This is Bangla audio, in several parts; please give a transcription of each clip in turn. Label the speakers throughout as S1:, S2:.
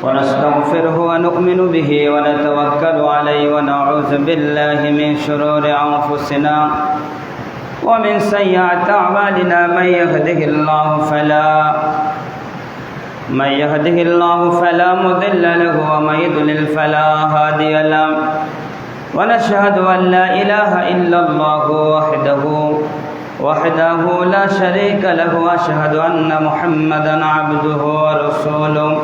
S1: ونستغفره ونؤمن به ونتوكل عليه ونعوذ بالله من شرور أنفسنا ومن سيئات أعمالنا من يهده الله فلا مضل له ومن يضلل فلا هادي له ونشهد أن لا إله إلا الله وحده لا شريك له وأشهد أن محمدا عبده ورسوله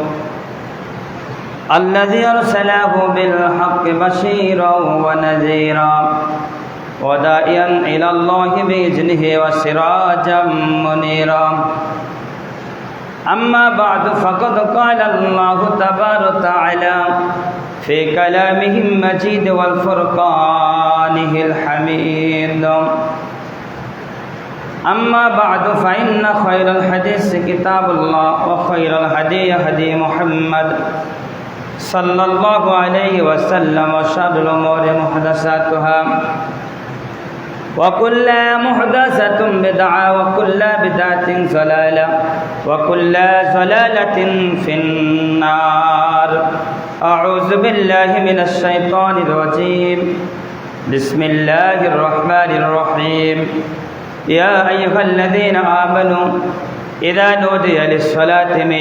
S1: الذي أرسله بالحق بشيرا ونذيرا وداعيا إلى الله بإذنه وسراجا منيرا أما بعد فقد قال الله تبارك وتعالى في كلامه المجيد والفرقانه الحميد أما بعد فإن خير الحديث كتاب الله وخير الهدي هدي محمد صلى الله عليه وسلم وشر الأمور محدثاتها وكل محدثة بدعة وكل بدعة ضلالة وكل ضلالة في النار أعوذ بالله من الشيطان الرجيم بسم الله الرحمن الرحيم يا أيها الذين آمنوا إذا نودي للصلاة من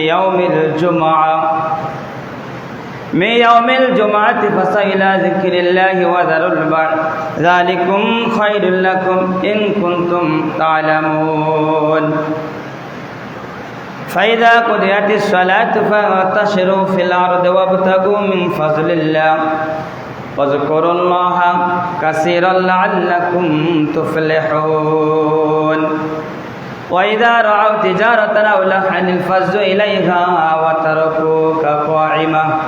S1: يوم الجمعة فاسعوا إلى ذكر الله وذروا البيع ذلكم خير لكم إن كنتم تعلمون فإذا قضيت الصلاة فانتشروا في الأرض وابتغوا من فضل الله واذكروا الله كثيرا لعلكم تفلحون وإذا رأوا تجارة أو لهوا انفضوا إليها وتركوك قائما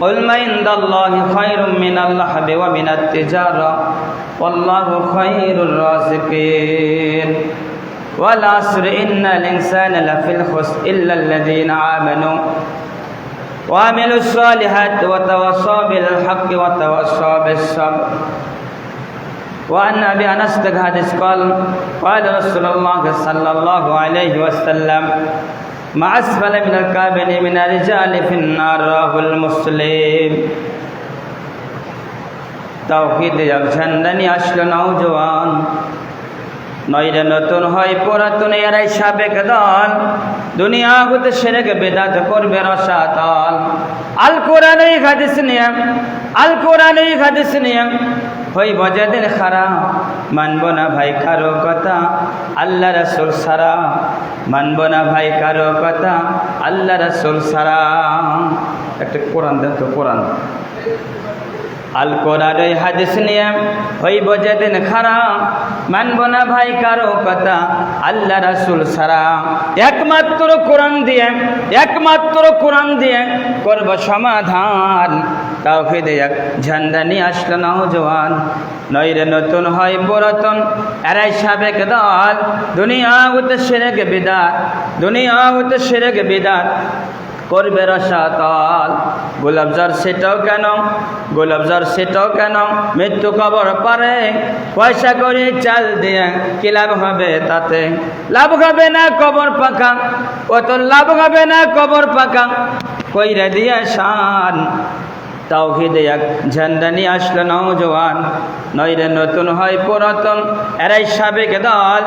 S1: قل ما عند الله خير من اللهو ومن التجارة والله خير الرازقين والعصر إن الإنسان لفي الخسر إلا الذين آمنوا وعملوا الصالحات وتواصوا بالحق وتواصوا بالصبر وعن أبي أنس حديث قال رسول الله صلى الله عليه وسلم ما أسفل من الكعبين من الرجال في النار رواه المسلم তাওহীদ এক ঝান্ডা নিয়ে আসলো নওজওয়ান নইরে নতুন হয় পুরাতন এরাই সাবেক দল দুনিয়া হতে শিরক বিদআত করবে রসাতল আল কোরআনের হাদিস নিয়ে হই বজাদের খারা মানব না ভাই কারো কথা আল্লাহ রাসূল সারা মানব না ভাই কারো কথা আল্লাহ রাসূল সারা একটা কোরআন দেন তো কোরআন আল কোরআনের হাদিস নিয়ে হই বজাদের খারা মানব না ভাই কারো কথা আল্লাহ রাসূল সারা একমাত্র কোরআন দিয়ে করব সমাধান তাওহীদ এক ঝান্ডা নিয়ে আসলো নওজওয়ান নইরে নতুন হয় পুরাতন এরাই সাবেক দল দুনিয়া হতে শিরক বিদআত করবে রসাতল গোলাপজার সেটাও কেন মৃত্যু কবর পারে পয়সা করে চাল দিয়ে কি লাভ হবে তাতে লাভ হবে না কবর পাকা কইরা দিয়ে শান তাওহীদ এক ঝান্ডা নিয়ে আসলো নওজওয়ান নইরে নতুন হয় পুরাতন এরাই সাবেক দল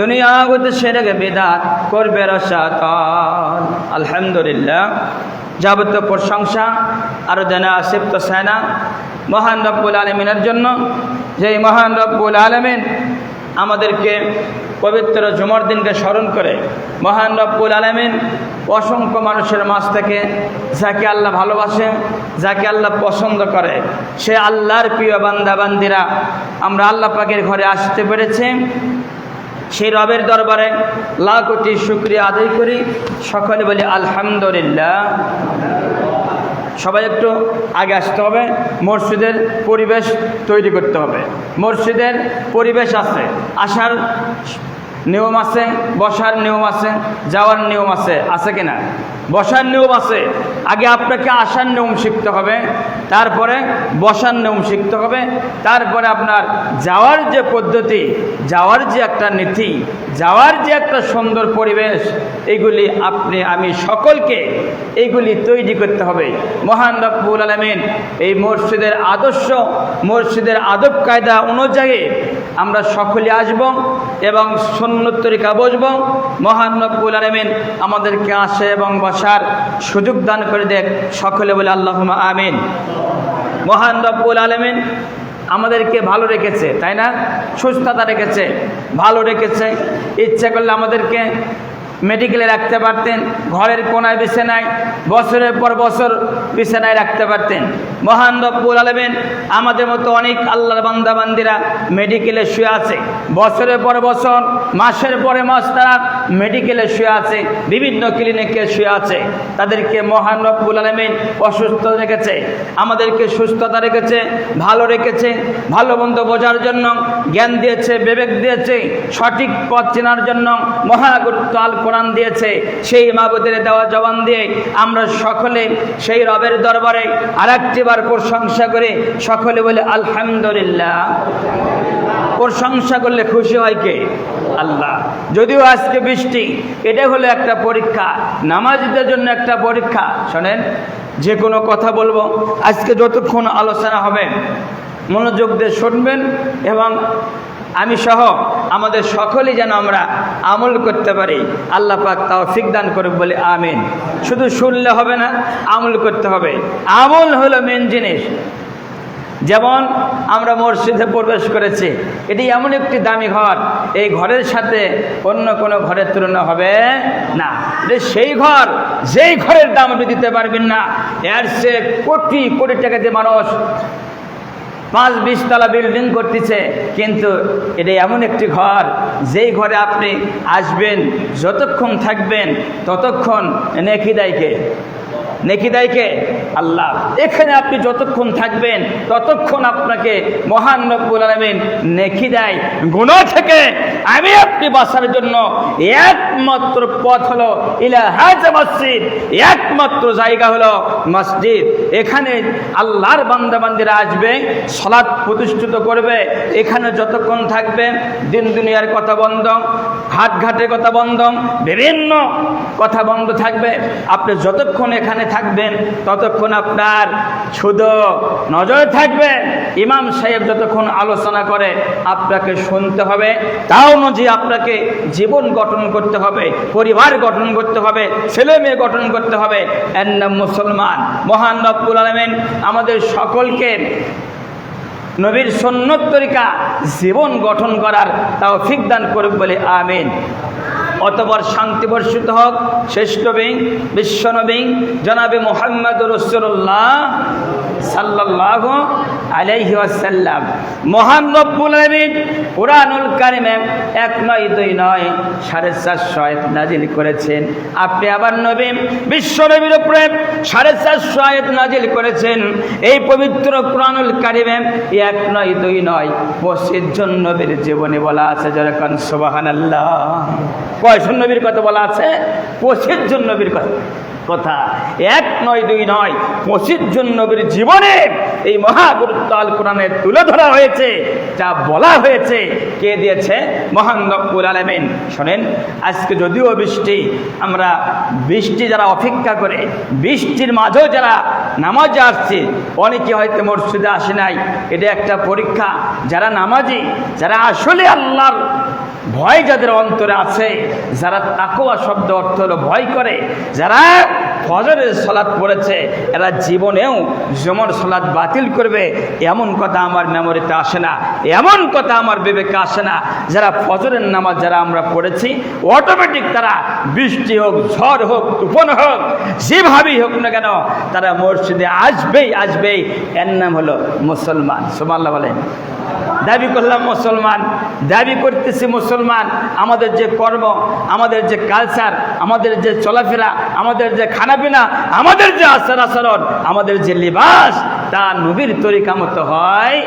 S1: দুনিয়া হতে শিরক বিদআত করবে রসাতল আলহামদুলিল্লাহ যাবতীয় প্রশংসা আর জানা আসিফ তো সেনা মহান রব্বুল আলামিনের জন্য যেই মহান রব্বুল আলামিন আমাদেরকে পবিত্র জুমার দিনকে স্মরণ করে মহান রব্বুল আলামিন অসংখ্য মানুষের মাঝ থেকে যাকে আল্লাহ ভালোবাসে যাকে আল্লাহ পছন্দ করে সে আল্লাহর প্রিয় বান্দা বান্দিরা আমরা আল্লাহ পাকের ঘরে আসতে পেরেছি সেই রবের দরবারে লাখ কোটি শুকরিয়া আদায় করি সকলে বলি আলহামদুলিল্লাহ সবাই একটু আগে আসতে হবে মসজিদের পরিবেশ তৈরি করতে হবে মসজিদের পরিবেশ আছে আসার নিয়ম আছে বসার নিয়ম আছে যাওয়ার নিয়ম আছে কিনা বসার নিয়ম আছে আগে আপনাকে আসার নিয়ম শিখতে হবে তারপরে বসার নিয়ম শিখতে হবে, তারপরে আপনার যাওয়ার যে পদ্ধতি, যাওয়ার যে একটা নীতি, যাওয়ার যে একটা সুন্দর পরিবেশ, এইগুলি আপনি আমি সকলকে এইগুলি তৈরি করতে হবে। মহান রব্বুল আলামিন এই মসজিদের আদর্শ, মসজিদের আদব কায়দা অনুযায়ী আমরা সকলে আসব এবং সুন্নত তরিকা বসব। মহান রব্বুল আলামিন আমাদেরকে আসে এবং বসার সুযোগ দান করে দেখ, সকলে বলে আল্লাহুম্মা আমিন। মহান রব্বুল আলামিন আমাদেরকে ভালো রেখেছে, তাই না? সুস্থতা রেখেছে, ভালো রেখেছে। ইচ্ছা করলে আমাদেরকে মেডিকেলে রাখতে পারতেন, ঘরের কোনায় বিছানায় বছরের পর বছর বিছানায় রাখতে পারতেন। মহান রব্বুল আলামিন আমাদের মতো অনেক আল্লাহর বান্দা বান্দিরা মেডিকেলে শুয়ে আছে, বছরের পর বছর, মাসের পরে মাস তারা মেডিকেলে শুয়ে আছে, বিভিন্ন ক্লিনিকে শুয়ে আছে। তাদেরকে মহান রব্বুল আলামিন অসুস্থ রেখেছে, আমাদেরকে সুস্থতা রেখেছে, ভালো রেখেছে। ভালো মন্দ বোঝার জন্য জ্ঞান দিয়েছে, বিবেক দিয়েছে, সঠিক পথ চেনার জন্য মহাগুরুত্ব আল কোরআন দিয়েছে। সেই মাবুদের দেওয়া জবান দিয়ে আমরা সকলে সেই রবের দরবারে আরেকটি বার প্রশংসা করে সকলে বলে আলহামদুলিল্লাহ। প্রশংসা করলে খুশি হয় কে? আল্লাহ। যদিও আজকে বৃষ্টি, এটা হলো একটা পরীক্ষা, নামাজীদের জন্য একটা পরীক্ষা। শোনেন, যে কোনো কথা বলবো আজকে, যতক্ষণ আলোচনা হবে মনোযোগ দিয়ে শুনবেন এবং আমি সহ আমাদের সকলেই যেন আমরা আমল করতে পারি। আল্লাহ পাক তৌফিক দান করুক বলে আমিন। শুধু শুনলে হবে না, আমল করতে হবে। আমল হলো মেন জিনিস। যেমন আমরা মসজিদে প্রবেশ করেছি, এটি এমন একটি দামি ঘর, এই ঘরের সাথে অন্য কোনো ঘরের তুলনা হবে না। সেই ঘর, যেই ঘরের দাম আপনি দিতে পারবেন না, এর সে কোটি কোটি টাকা দিয়ে মানুষ 5-20 তলা বিল্ডিং করতেছে, কিন্তু এটা এমন একটি ঘর, যেই ঘরে আপনি আসবেন, যতক্ষণ থাকবেন ততক্ষণ নেকি দেয় কে? নেকি দেয় কে? আল্লাহ। এখানে আপনি যতক্ষণ থাকবেন ততক্ষণ আপনাকে মহান রব্বুল আলামিন নেকি দেয়। গুনাহ থেকে আমি আপনি বাঁচার জন্য একমাত্র পথ হলো ইলা হাযা মসজিদ, একমাত্র জায়গা হলো মসজিদ। এখানে আল্লাহর বান্দা বান্দিরা আসবে, সালাত প্রতিষ্ঠিত করবে। এখানে যতক্ষণ থাকবে দিন দুনিয়ার কথা বন্ধ, হাটঘাটের কথা বন্ধ, বিভিন্ন কথা বন্ধ থাকবে। আপনি যতক্ষণ এখানে থাকবেন ততক্ষণ আপনার শুধু নজর থাকবে ইমাম সাহেব যতক্ষণ আলোচনা করে আপনাকে শুনতে হবে। তাও অনুযায়ী আপনাকে জীবন গঠন করতে হবে, পরিবার গঠন করতে হবে, ছেলে মেয়ে গঠন করতে হবে। এর নাম মুসলমান। মহান রব্বুল আলামিন আমাদের সকলকে নবীর সুন্নত তরিকা জীবন গঠন করার তৌফিক দান করুক বলে আমিন। অতঃপর শান্তি বর্ষিত হোক শ্রেষ্ঠ নবী, বিশ্ব নবী জনাবে মুহাম্মদুর রাসূলুল্লাহ সাল্লাল্লাহু আলাইহি ওয়াসাল্লাম। মহান রব্বুল আলামিন কুরআনুল কারীমে 1 নয় 2 নয় 450 আয়াত নাজিল করেছেন। আপনি আবার নবী বিশ্ব নবীর উপরে 450 আয়াত নাজিল করেছেন। এই পবিত্র কুরআনুল কারীমে 1 নয় 2 নয় 25 জন নবীর জীবনে বলা আছে, যেরকম সুবহানাল্লাহ। কয়জন নবীর কথা বলা আছে? 25 জন নবীর কথা। 1 নয় 2 নয় 25 জন নবীর জীবনে এই মহাগুরুত্ব আল কোরআনে তুলে ধরা হয়েছে, যা বলা হয়েছে। কে দিয়েছে? মহান রব্বুল আলামিন। শোনেন, আজকে যদিও বৃষ্টি, আমরা বৃষ্টি যারা অপেক্ষা করে, বৃষ্টির মাঝেও যারা নামাজে আসছে, অনেকে হয়তো মসজিদে আসে নাই, এটা একটা পরীক্ষা। যারা নামাজি, যারা আসলে আল্লাহর ভয় যাদের অন্তরে আছে, যারা তাকওয়া শব্দ অর্থ হলো ভয় করে, যারা ফজরের সালাত পড়েছে, এরা জীবনেও জুমার সালাত বাতিল করবে এমন কথা আমার মেমোরিতে আসে না, এমন কথা আমার বিবেকে আসে না। যারা ফজরের নামাজ যারা আমরা পড়েছি, অটোমেটিক তারা বৃষ্টি হোক, ঝড় হোক, তুফান হোক, যেভাবেই হোক না কেন, তারা মসজিদে আসবেই। এর নাম হলো মুসলমান। সুবহানাল্লাহ বলেন। দাবি করলাম মুসলমান, দাবি করতেছি মুসলমান। আমাদের যে কর্ম, আমাদের যে কালচার, আমাদের যে চলাফেরা, আমাদের যে খানাপিনা, আমাদের যে আচার আচরণ, আমাদের যে লিবাস, তা নবীর তরিকা মতো হয়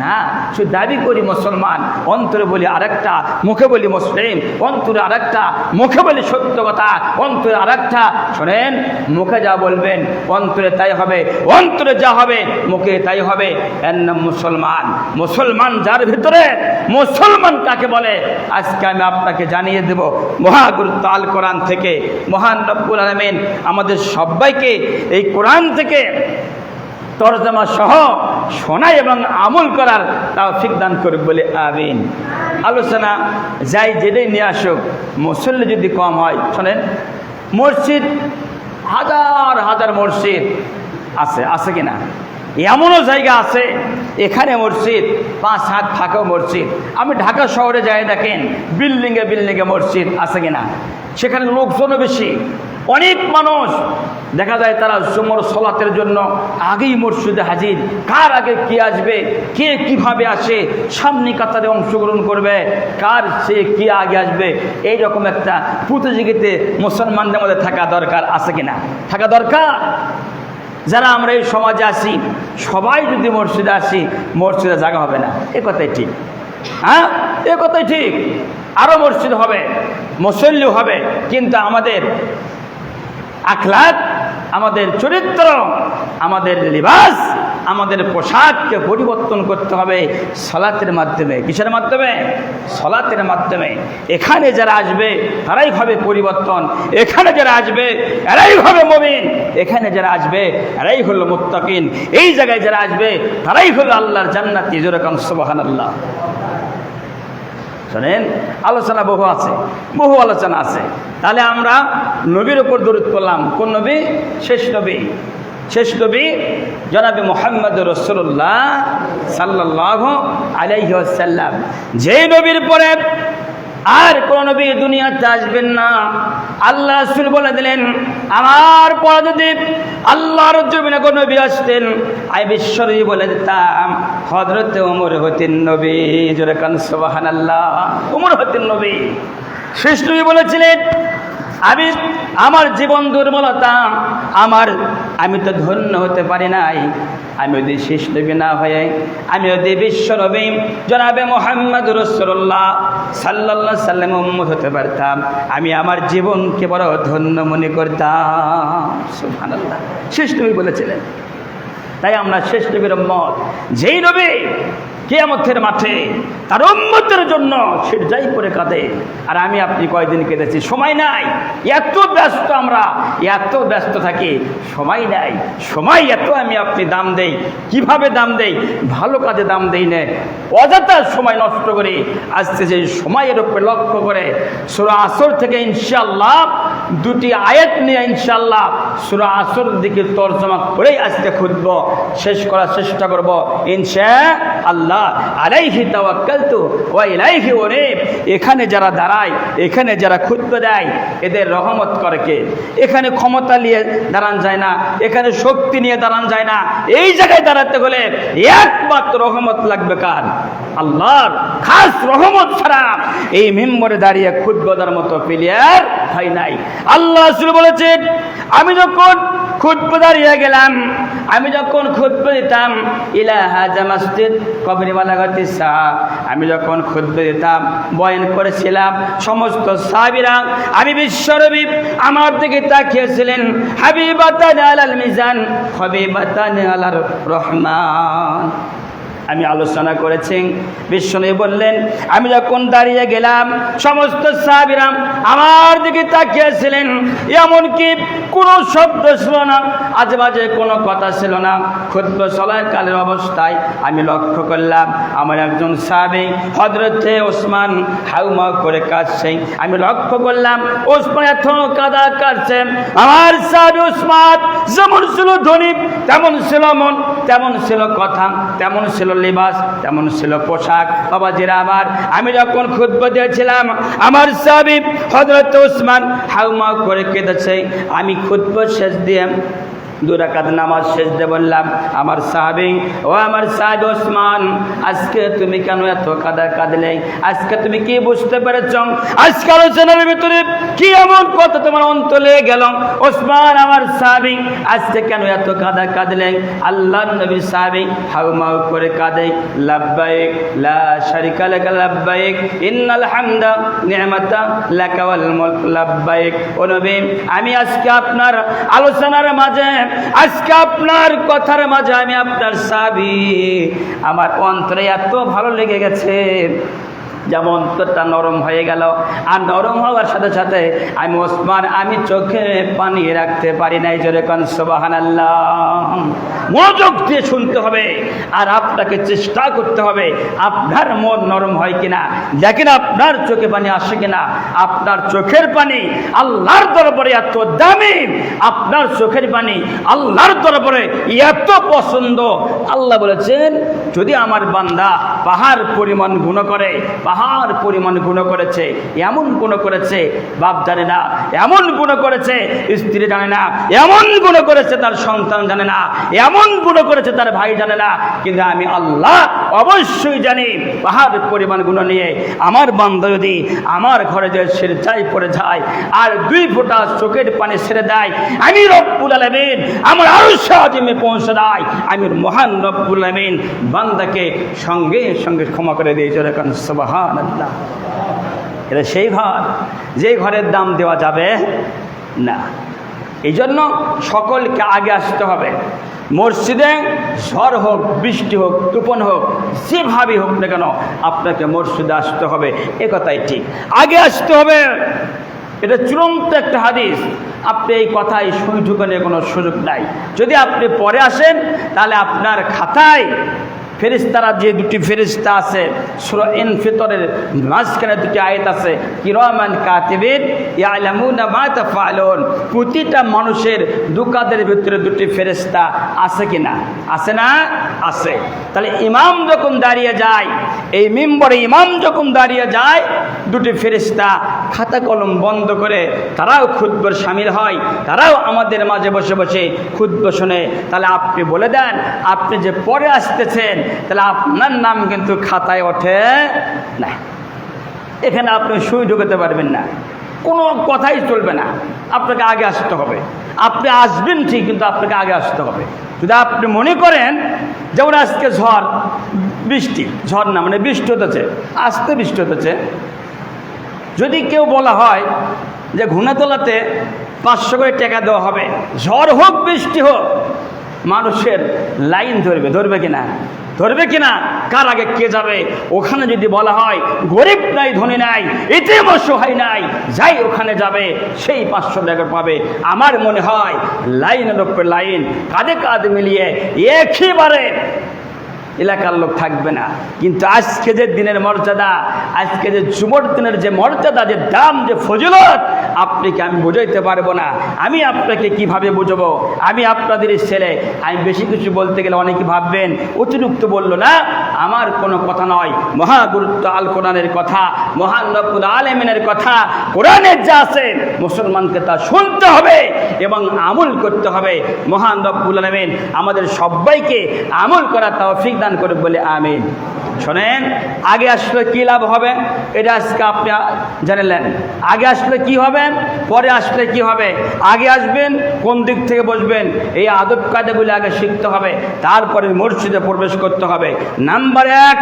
S1: না। শুধু দাবি করি মুসলমান, অন্তরে বলি আরেকটা, মুখে বলি মুসলিম, অন্তরে আরেকটা, মুখে বলি সত্য কথা, অন্তরে আরেকটা। শোনেন, মুখে যা বলবেন অন্তরে তাই হবে, অন্তরে যা হবে মুখে তাই হবে। এর নাম মুসলমান। মুসলমান যার ভিতরে, মুসলমান কাকে বলে আজকে আমি আপনাকে জানিয়ে দেব মহাগুরুত্ব আল কোরআন থেকে। মহান রব্বুল আলামিন আমাদের সবাইকে এই কোরআন থেকে তরজমা সহ শোনায় এবং আমল করার তৌফিক দান করুক বলে আমিন। আলোচনা যাই যেটাই নিয়ে আসুক, মুসল্লি যদি কম হয়, শোনেন, মসজিদ হাজার হাজার মসজিদ আছে কিনা? এমনও জায়গা আছে এখানে মসজিদ 5-7 থাকাও মসজিদ। আমি ঢাকা শহরে যাই, দেখেন বিল্ডিংয়ে বিল্ডিংয়ে মসজিদ আছে কিনা, সেখানে লোকজনও বেশি, অনেক মানুষ দেখা যায় তারা জুমার সালাতের জন্য আগেই মসজিদে হাজির। কার আগে কে আসবে, কে কিভাবে আসে, সামনে কাতারে অংশগ্রহণ করবে, কার সে কে আগে আসবে, এইরকম একটা প্রতিযোগিতাতে মুসলমানদের মধ্যে থাকা দরকার আছে কিনা? থাকা দরকার। যারা আমরা এই সমাজে আসি সবাই যদি মসজিদে আসি, মসজিদে জায়গা হবে না, এ কথাই ঠিক। হ্যাঁ, এ কথাই ঠিক। আরও মসজিদ হবে, মুসল্লি হবে, কিন্তু আমাদের আখলাক, আমাদের চরিত্র, আমাদের লিবাস, আমাদের পোশাককে পরিবর্তন করতে হবে সালাতের মাধ্যমে। কিসের মাধ্যমে? সালাতের মাধ্যমে। এখানে যারা আসবে তারাই হবে পরিবর্তন, এখানে যারা আসবে এরাই হবে মুমিন, এখানে যারা আসবে এরাই হলো মুত্তাকিন, এই জায়গায় যারা আসবে তারাই হলো আল্লাহর জান্নাতি। জোরে কান সুবহানাল্লাহ। শোনেন, আলোচনা বহু আছে, বহু আলোচনা আছে। তাহলে আমরা নবীর উপর দরুদ পড়লাম। কোন নবী? শেষ নবী। শেষ নবী জনাবে মুহাম্মদ রাসূলুল্লাহ সাল্লাল্লাহু আলাইহি ওয়াসাল্লাম। যে নবীর পরে আর কোন নবী দুনিয়াতে আসবেন না। আল্লাহ রাসূল বলে দিলেন, আমার পরে যদি আল্লাহর জমিনে কোন নবী আসতেন, আমি বিশ্বনবী বলে দিতাম হযরতে ওমর হতেন নবী। জোরে কান সুবহানাল্লাহ। ওমর হতেন নবী। শেষ নবী বলেছিলেন, আমি আমার জীবন দুর্বলতা, আমি তো ধন্য হতে পারি নাই, আমি যদি শেষ নবী না হয়ে আমি যদি বিশ্ব নবী জনাবে মুহাম্মদ রাসূলুল্লাহ সাল্লাল্লাহু আলাইহি সাল্লাম উম্মত হতে পারতাম, আমি আমার জীবনকে বড় ধন্য মনে করতাম। সুবহানাল্লাহ। শেষ নবী বলেছিলেন। তাই আমরা শেষ নবীর উম্মত। যেই নবী কিয়ামতের মাঠে তার উম্মতের জন্য সিজদায় পড়ে কাঁদে, আর আমি আপনি কয়দিন কেঁদেছি? সময় নাই, এত ব্যস্ত আমরা, এত ব্যস্ত থাকি, সময় নাই। সময় এত আমি আপনি দাম দেই। কিভাবে দাম দেই? ভালো কাজে দাম দেই না, অযথা সময় নষ্ট করি। আজকে যে সময়ের উপরে লক্ষ্য করে সূরা আসর থেকে ইনশাআল্লাহ 2টি আয়াত নিয়ে ইনশাআল্লাহ সূরা আসর দিকে তরজমা করেই আজকে খুতবা শেষ করার চেষ্টা করব ইনশাআল্লাহ। আলাইহি তাওয়াক্কালতু ওয়া ইলাইহি উনীব। এখানে যারা দাঁড়ায়, এখানে যারা খুতবা দেয়, এদের রহমত করে কে? এখানে ক্ষমতা নিয়ে দাঁড়ান যায় না, এখানে শক্তি নিয়ে দাঁড়ান যায় না। এই জায়গায় দাঁড়াতে হলে একমাত্র রহমত লাগবে কার? আল্লাহর। খাস রহমত ছাড়া এই মিম্বরে দাঁড়িয়ে খুতবা দেওয়ার মতো প্লেয়ার হয় নাই। আল্লাহ রাসূল বলেছেন, আমি যখন খুতবা দাঁড়িয়ে গেলাম, আমি যখন খুতবা দিতাম, ইলা হাজা মসজিদ কবরি বালাগাতিস সাআ, আমি যখন খুতবা দিতাম, বয়ান করেছিলাম, সমস্ত সাহাবীরা আমি বিশ্বনবী আমার দিকে তাকিয়েছিলেন, হাবিবাতান আলাল মিজান হাবিবাতান আলার রহমান। আমি আলোচনা করেছি, বিশ্বনবী বললেন, আমি যখন দাঁড়িয়ে গেলাম সমস্ত সাহাবীরা আমার দিকে তাকিয়েছিলেন, এমনকি কোনো শব্দ ছিল না, আজেবাজে কোনো কথা ছিল না। খুতবা চলাকালের অবস্থায় আমি লক্ষ্য করলাম আমার একজন সাহাবী হযরতে ওসমান হাউমা করে কাঁদছে। আমি লক্ষ্য করলাম ওসমান এত কাঁদা কাঁদছে। আমার সাহাবী ওসমান যেমন ছিল ধনী, তেমন ছিল মন, তেমন ছিল কথা, তেমন ছিল লিবাস, তেমন ছিল পোশাক। বাবাজিরা আমার, আমি যখন খুতবা দিয়েছিলাম আমার সাহাবী হযরত ওসমান হাউমা করে কেঁদেছে। আমি খুতবা শেষ দিয়ে 2 রাকাত নামাজ শেষ দিয়ে বললাম, আমার সাহাবী, ও আমার সাহাবী ওসমান, আজকে তুমি কেন এত কাঁদলে? আজকে তুমি কি বুঝতে পেরেছ? আজকে আলোচনার ভিতরে কি এমন কথা তোমার অন্তরে গেল? ওসমান আমার সাহাবী, আজকে কেন এত কাঁদলে? আল্লাহর নবী সাহাবী হাউমাউ করে কাঁদে, লাব্বাইক লা শারিকা লাকা লাব্বাইক ইন্নাল হামদা নি'মাতা লাকা ওয়াল মুলক লাব্বাইক। ও নবী, আমি আজকে আপনার আলোচনার মাঝে, আজকে আপনার কথার মাঝে আমি আপনার সাহাবী, আমার অন্তরে এত ভালো লেগে গেছে, যেমন অন্তরটা নরম হয়ে গেল। আর নরম হওয়ার সাথে সাথে আমি ওসমান, আমি চোখে পানি রাখতে পারি নাই। জোরে কোন সুবহানাল্লাহ। মনোযোগ দিয়ে শুনতে হবে আর আপনাকে চেষ্টা করতে হবে আপনার মন নরম হয় কিনা, দেখেন আপনার চোখে পানি আসে কিনা। আপনার চোখের পানি আল্লাহর দরবারে এত দামি, আপনার চোখের পানি আল্লাহর দরবারে এত পছন্দ। আল্লাহ বলেছেন, যদি আমার বান্দা পাহাড় পরিমাণ গুণ করে, পাহাড় পরিমাণ গুণ করেছে, এমন গুণ করেছে বাপ জানে না, এমন গুণ করেছে স্ত্রী জানে না, এমন গুণ করেছে তার সন্তান জানে না, এমন গুণ করেছে তার ভাই জানে না, কিন্তু আমি আল্লাহ অবশ্যই জানি। পাহাড় পরিমাণ গুণ নিয়ে আমার বান্দা যদি আমার ঘরে যে সিজদায় পড়ে যায় আর 2 ফোঁটা চোখের পানি ছেড়ে দেয়, আমি রব্বুল আলামিন আমার আরশ আজিমে পৌঁছে দেয়, আমি মহান রব্বুল আলামিন বান্দাকে সঙ্গে সঙ্গে ক্ষমা করে দিয়ে চলে। কারণ সুবহানাল্লাহ, এটা সেই ঘর যে ঘরের দাম দেওয়া যাবে না। এই জন্য সকলকে আগে আসতে হবে। মসজিদে ঝড় হোক, বৃষ্টি হোক, তুফান হোক, যেভাবেই হোক না কেন আপনাকে মসজিদে আসতে হবে, এ কথাই ঠিক, আগে আসতে হবে। এটা চূড়ান্ত একটা হাদিস। আপনি এই কথায় সুই ঢুকানোর কোনো সুযোগ নাই। যদি আপনি পরে আসেন তাহলে আপনার খাতায় ফেরেশতারা, যে 2টি ফেরেশতা আছে সূরা ইনফিতরের মাঝখানে 2টি আয়াত আছে, কিরামান কাতিবিন ইয়ালামুনা মা তাফআলুন। প্রতিটা মানুষের দুকাদের ভিতরে 2টি ফেরেশতা আছে কিনা? আছে না? আছে। তাহলে ইমাম যখন দাঁড়িয়ে যায়, এই মিম্বরে ইমাম যখন দাঁড়িয়ে যায়, 2টি ফেরেশতা খাতা কলম বন্ধ করে তারাও খুতবার শামিল হয়, তারাও আমাদের মাঝে বসে বসে খুতবা শোনে। তাহলে আপনি বলে দেন, আপনি যে পরে আসতেছেন, তাহলে আপনার নাম কিন্তু খাতায় ওঠে না। এখানে আপনি সুই ঢুকাতে পারবেন না, কোনো কথাই চলবে না। আপনাকে আগে আসতে হবে। আপনি আসবেন ঠিক, কিন্তু আপনাকে আগে আসতে হবে। যদি আপনি মনে করেন যেমন আজকে ঝড় বৃষ্টি, ঝড় না মানে বৃষ্টি হতেছে, আস্তে বৃষ্টি হতেছে, যদি কেউ বলা হয় যে ঘুনাতলাতে 500 করে টাকা দেওয়া হবে, ঝড় হোক বৃষ্টি হোক, মানুষের লাইন ধরবে কিনা? ধরবে কিনা? কার আগে কে যাবে? ওখানে যদি বলা হয় গরিব নাই, ধনী নাই, এতিম অসহায় নাই, যাই ওখানে যাবে সেই 500 টাকা পাবে। আমার মনে হয় লাইনের উপরে লাইন, কাঁধে কাঁধ মিলিয়ে একইবারে এলাকার লোক থাকবে না। কিন্তু আজকে যে দিনের মর্যাদা, আজকে যে জুমার দিনের যে মর্যাদা, যে দাম, যে ফজিলত, আপনাকে আমি বোঝাইতে পারবো না। আমি আপনাকে কিভাবে বুঝবো? আমি আপনাদের ছেলে, আমি বেশি কিছু বলতে গেলে অনেকে ভাববেন অতিরিক্ত বললো না। আমার কোনো কথা নয়, মহাগুরুত্ব আল কোরআনের কথা, মহান রব্বুল আলামিনের কথা, কোরআনের যা আছে মুসলমানকে তা শুনতে হবে এবং আমল করতে হবে। মহান রব্বুল আলামিন আমাদের সবাইকে আমল করার তৌফিক দান করে বলে আমিন। শোনেন, আগে আসলে কি লাভ হবে এটা আজকে আপনি জানলেন। আগে আসলে কি হবে, পরে আসলে কি হবে। আগে আসবেন, কোন দিক থেকে বসবেন, এই আদব কায়দাগুলি আগে শিখতে হবে, তারপরে মসজিদে প্রবেশ করতে হবে। নাম্বার 1,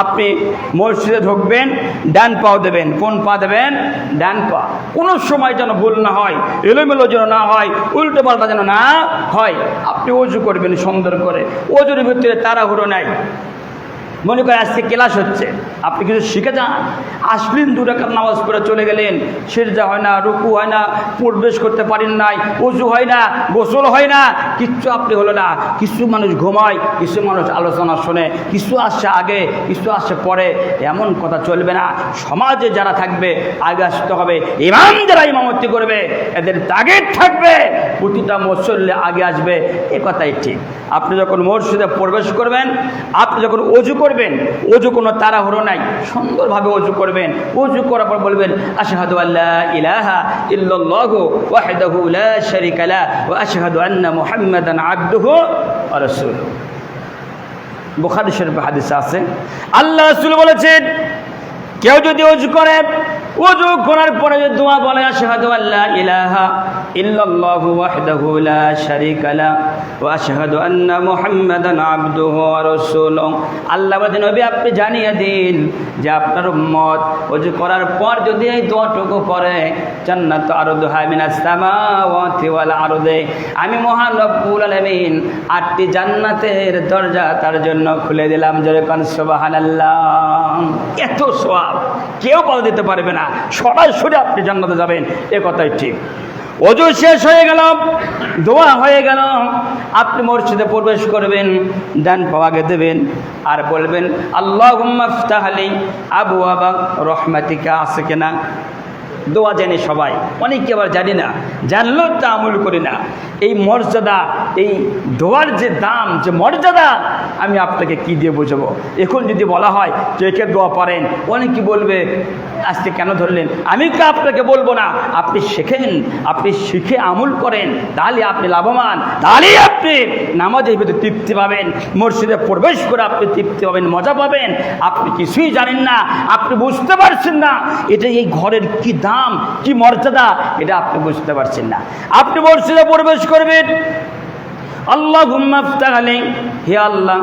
S1: আপনি মসজিদে ঢুকবেন, ডান পাও দেবেন। কোন পা দেবেন? ডান পা। কোনো সময় যেন ভুল না হয়, এলোমেলো যেন না হয়, উল্টো পাল্টা যেন না হয়। আপনি ওযু করবেন সুন্দর করে, ওযুর ভিতরে তাড়াহুড়ো নাই। মনে করে আজকে ক্লাস হচ্ছে, আপনি কিছু শিখে যান। আসলেন 2 রাকাত নামাজ পড়ে চলে গেলেন, সিজদা হয় না, রুকু হয় না, প্রবেশ করতে পারেন নাই, ওযু হয় না, গোসল হয় না, কিচ্ছু আপনি হলো না। কিছু মানুষ ঘুমায়, কিছু মানুষ আলোচনা শোনে, কিছু আসছে আগে, কিছু আসছে পরে। এমন কথা চলবে না। সমাজে যারা থাকবে আগে আসতে হবে। ইমাম যারা ইমামতি করবে এদের টার্গেট থাকবে প্রতিটা মুসল্লি আগে আসবে। এ কথাই ঠিক। আপনি যখন মসজিদে প্রবেশ করবেন, আপনি যখন ওযু করবেন, করবেন, ওযু কোনো তাড়াহুড়ো নাই, সুন্দরভাবে ওযু করবেন। ওযু করার পর বলবেন আশহাদু আল্লা ইলাহা ইল্লাল্লাহু ওয়াহদাহু লা শারীকা লা ওয়া আশহাদু আন্না মুহাম্মাদান আবদুহু ওয়া রাসূলুহু। বুখারী শরীফে হাদিস আছে, আল্লাহ রাসূল বলেছেন কেউ যদি ওযু করে, ওযু করার পরে যে দোয়া বলে আশহাদু আল্লা ইলাহা ইল্লাল্লাহু ওয়াহদাহু লা শারীকা লা ওয়া আশহাদু আন্না মুহাম্মাদান আবদুহু ওয়া রাসূলুহু, আল্লাহ বলেন নবী আপনি জানিয়ে দিন যে আপনার উম্মত ওযু করার পর যদি এই দোয়াটুকু পড়ে জান্নাতু আরদুহা মিনাস সামাওয়াতি ওয়াল আরদি, আমি মহান রব্বুল আলামিন 8টি জান্নাতের দরজা তার জন্য খুলে দিলাম। জোরে কোন সুবহানাল্লাহ। এত সওয়াব কেউ পাওয়া দিতে পারবে না, সরাসরি আপনি জান্নাতে যাবেন, এ কথাই ঠিক। ওযু শেষ হয়ে গেল, দোয়া হয়ে গেল, আপনি মসজিদে প্রবেশ করবেন, ডান পা আগে দেবেন আর বলবেন আল্লাহুম্মা ইফতাহ লি আবওয়াবা রাহমাতিকা। আছে কিনা? দোয়া জানি সবাই, অনেকে আবার জানি না, জানলেও তা আমল করি না। এই মর্যাদা, এই দোয়ার যে দাম, যে মর্যাদা, আমি আপনাকে কি দিয়ে বোঝাবো? এখন যদি বলা হয় যে একে দোয়া পারেন, অনেকে বলবে আজকে কেন ধরলেন? আমি তো আপনাকে বলবো না, আপনি শেখেন, আপনি শিখে আমল করেন, তাহলে আপনি লাভবান, তাহলেই আপনি নামাজের ভিতরে তৃপ্তি পাবেন, মসজিদে প্রবেশ করে আপনি তৃপ্তি পাবেন, মজা পাবেন। আপনি কিছুই জানেন না, আপনি বুঝতে পারছেন না এটা এই ঘরের কি দাম, কি মর্যাদা, এটা আপনি বুঝতে পারছেন না। আপনি মসজিদে প্রবেশ করবেন, আল্লাহুম্মা ইফতাহ লি, হে আল্লাহ,